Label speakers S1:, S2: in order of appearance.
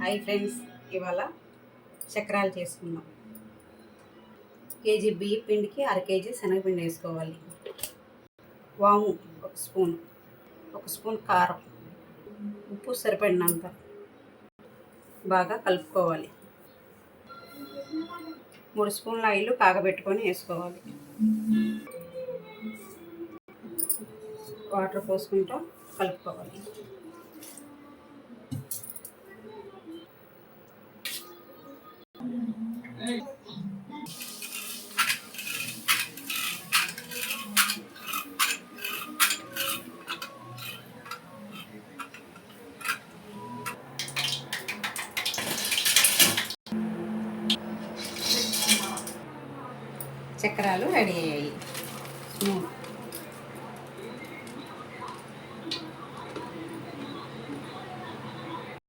S1: Hi friends, ఇవాళ చక్రాలు చేసుకుందాం. కేజీ బియ్య పిండికి 1/2 కేజీ శనగపిండి వేసుకోవాలి. వాము 1 స్పూన్, 1 స్పూన్ కారం, ఉప్పు సరిపడినంత బాగా కలుపుకోవాలి. 3 స్పూన్ల ఆయిల్ కాగబెట్టుకొని వేసుకోవాలి. వాటర్ పోసుకుంటూ కలుపుకోవాలి. చక్రాలు రెడీ అయ్యాయి.